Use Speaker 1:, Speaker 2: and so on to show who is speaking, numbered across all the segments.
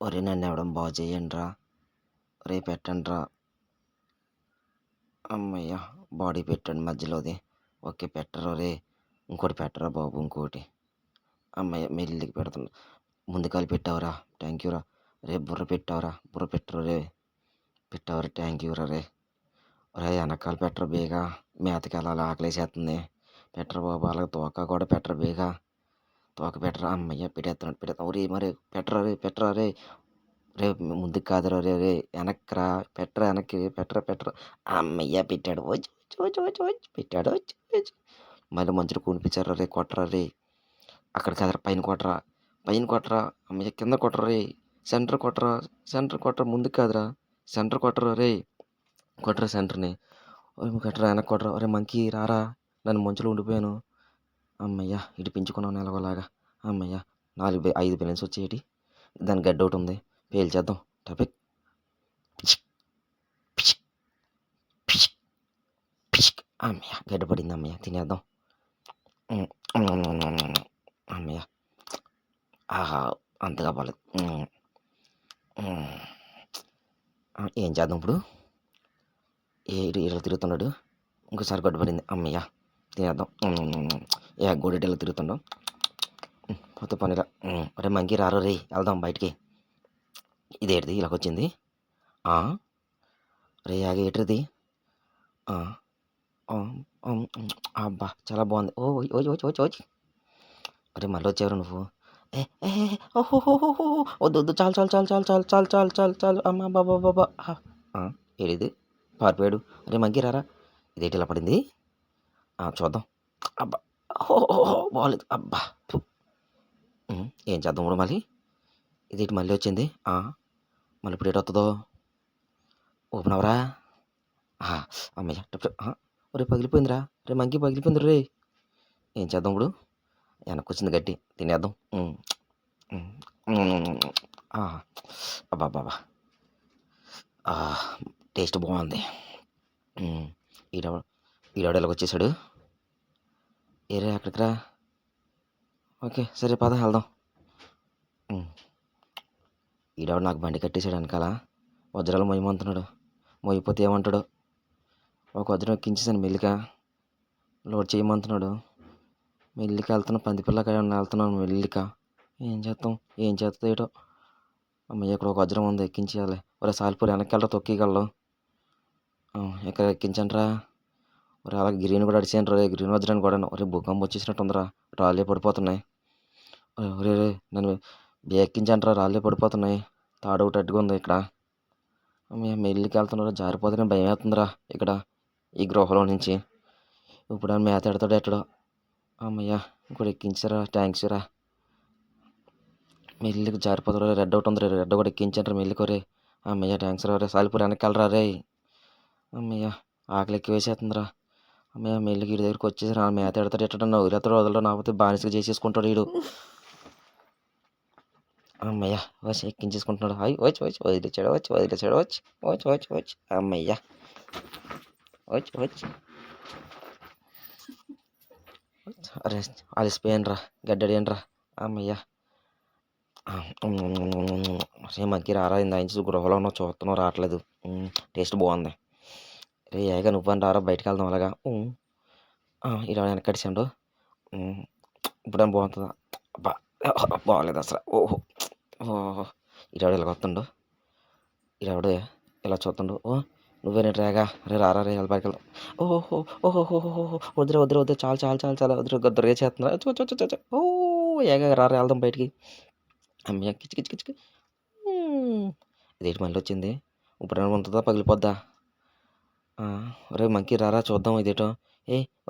Speaker 1: ఒరే నన్ను ఎవడం బాగు చేయండిరా. ఒరే పెట్టండిరా. అమ్మయ్య బాడీ పెట్టండి మధ్యలోది. ఓకే పెట్టరు రే. ఇంకోటి పెట్టరా బాబు ఇంకోటి. అమ్మయ్య మెల్లికి పెడుతున్నా. ముందు కాలు పెట్టావురా థ్యాంక్ యూరా. రే బుర్ర పెట్టరు రే. పెట్టావురా థ్యాంక్ యూరా రే. ఒరే వెనకాల పెట్టరు బేగా. మేతకి వెళ్ళాలి ఆకలేసేస్తుంది. పెట్టరు బాబు అలాగే తోక కూడా పెట్టరు బేగా. తోక పెట్టరా అమ్మయ్య పెట్టేస్తాను ఒరే మరి పెట్టరా రే. రే ముందుకు కాదురా రే వెనక్కిరా. పెట్టరా అమ్మయ్య పెట్టాడు వచ్చి పెట్టాడు వచ్చి. మళ్ళీ మంచులు కొనిపించారా రే కొట్టరా రే. అక్కడ కదరా పైన కొట్టరా అమ్మయ్య కింద కొట్టరా రే. సెంటర్ కొట్టరా ముందుకు కాదురా. సెంటర్ కొట్టరా రే. కొట్టరా సెంటర్ని. కొట్టరా వెనక్కి కొట్టరా. ఒరే మంకీ రారా. నన్ను మంచులో ఉండిపోయాను. అమ్మయ్య ఇటు పెంచుకున్నాను ఎలాగోలాగా. అమ్మయ్య 5 బెలూన్స్ వచ్చేటి. దాని గడ్డ ఒకటి ఉంది పేల్చేద్దాం. టాపిక్ అమ్మయ్య గడ్డ పడింది. అమ్మయ్య తినేద్దాం. అమ్మయ్య ఆహా అంతగా బాలేదు. ఏం చేద్దాం ఇప్పుడు. ఇలా తిరుగుతున్నాడు. ఇంకోసారి గడ్డ పడింది. అమ్మయ్య తినేద్దాం. గోడెట ఇలా తిరుగుతుండం. కొత్త పనిలా. అరే మంకీ రారో రే వెళ్దాం బయటికి. ఇదేంటిది ఇలాగొచ్చింది. రే ఏటది. అబ్బా చాలా బాగుంది. ఓ అరే మళ్ళీ వచ్చారు నువ్వు. వద్దు చాలు అమ్మా బాబా. ఏడిది పారిపోయాడు. అరే మంకీ రారా. ఇదేంటి ఇలా పడింది. చూద్దాం. అబ్బా బాగాలేదు. అబ్బా ఏం చేద్దాం ఇప్పుడు మళ్ళీ. ఇదేంటి మళ్ళీ వచ్చింది. మళ్ళీ ఇప్పుడు ఏటి వస్తుందో. ఓపెన్ అవరా. అమ్మయ్య ఒరే పగిలిపోయిందిరా. రే మంకీ పగిలిపోయింది రే. ఏం చేద్దాం ఇప్పుడు. వెనక్కి వచ్చింది గట్టి తినేద్దాం. అబ్బా టేస్ట్ బాగుంది. ఈడవాడు ఇలాగ వచ్చేసాడు. ఏరే అక్కడికి రా. ఓకే సరే పద వెళ్దాం. ఈడవాడు నాకు బండి కట్టేసాడు వెనకాల. వజ్రాలు మొయ్యమంటున్నాడు. మొయ్యిపోతే ఏమంటాడు. ఒక వజ్రం ఎక్కించేసాను మెల్లిగా. లోడ్ చేయమంటున్నాడు. మెల్లిగా వెళ్తున్నాను. పందిపిల్లగా వెళ్తున్నాను మెల్లిగా. ఏం చేస్తుందో ఏటో. అమ్మయ్య ఇక్కడ ఒక వజ్రం ఉంది ఎక్కించేయాలి. ఒరే సాలిపూరి వెనక్కి వెళ్ళరా తొక్కిగలరు. ఇక్కడ ఎక్కించండిరా. ఒరే అలా గ్రీన్ కూడా అడిచాను రే. గ్రీన్ వజ్రాన్ని కూడా. ఒరే భూకంపం వచ్చేసినట్టుందిరా. రాళ్ళే పడిపోతున్నాయి. ఒరే నన్ను ఎక్కించండిరా. రాళ్ళే పడిపోతున్నాయి. తాడు ఒకటి అడ్డుగా ఉంది ఇక్కడ. అమ్మయ్య మెల్లికి వెళ్తున్నారా. జారిపోతే భయం అవుతుందిరా ఇక్కడ ఈ గృహలో నుంచి. ఇప్పుడు ఆయన మేత ఎడతాడు ఎట్టడో. అమ్మయ్య ఇంకోటి ఎక్కించారా థ్యాంక్స్ రా. మెల్లికి జారిపోతారు. రెడ్ ఒకటి ఉంది. రెడ్ కూడా ఎక్కించండి మెల్లికి రే. అమ్మయ్య థ్యాంక్స్ రా. సాలిపూరి వెనక్కి వెళ్ళరా రే. అమ్మయ్య ఆకలి ఎక్కువ వేసేస్తుందిరా. అమ్మయ్య మెల్లికి వీడి దగ్గరికి వచ్చేసి మేత ఎడతాడు ఎట్టడన్నా వదిలేతాడు వదలడు. నాకపోతే బానిసగా చేసేసుకుంటాడు వీడు. అమ్మయ్య వచ్చి ఎక్కించేసుకుంటున్నాడు. వచ్చి వదిలేచాడు వచ్చి. అమ్మయ్య వచ్చి అరే అలిసిపోయాను రా. గడ్డడియను రా. అమ్మయ్య మంకీ రారా. ఇందాక గృహలో ఉన్నావు చూస్తున్నావు రావట్లేదు. టేస్ట్ బాగుంది. రే ఏగా నువ్వని రారా బయటకు వెళ్దాం అలాగా. ఇలా వెనకడిచాడు. ఇప్పుడేం బాగుంటుందా. అబ్బా బాగలేదు అసలు. ఓహో ఇరాడు ఇలా వస్తుండు. ఇరాడు ఇలా చూస్తుండు. నువ్వేనే రేగా. రే రారా రే బయటకు వెళ్దాం. వద్దురా చాలు వద్దురుగా చేస్తున్నా. ఏగా రారా వెళ్దాం బయటికి. అమ్మయ్య కిచ్ ఇదేంటి మళ్ళీ వచ్చింది. ఇప్పుడు ఉంటుందా పగిలిపోద్దా. రే మంకీ రారా చూద్దాం ఇదేటో.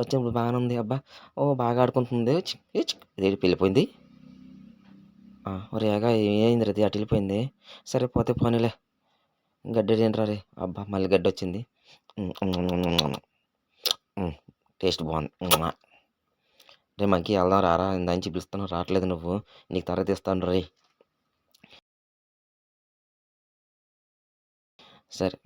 Speaker 1: వచ్చినప్పుడు బాగానే ఉంది. అబ్బా బాగా ఆడుకుంటుంది. ఇదేంటి వెళ్ళిపోయింది. ఏగా ఏమైంది రే అటు వెళ్ళిపోయింది. సరే పోతే పోనీలే. గడ్డి ఏంట్రా రే. అబ్బా మళ్ళీ గడ్డి వచ్చింది. టేస్ట్ బాగుంది. రే మంకీ వెళ్దాం రారా. ఇందాంచి పిలుస్తాను రావట్లేదు నువ్వు. నీకు తర్వాత ఇస్తాను రే. సరే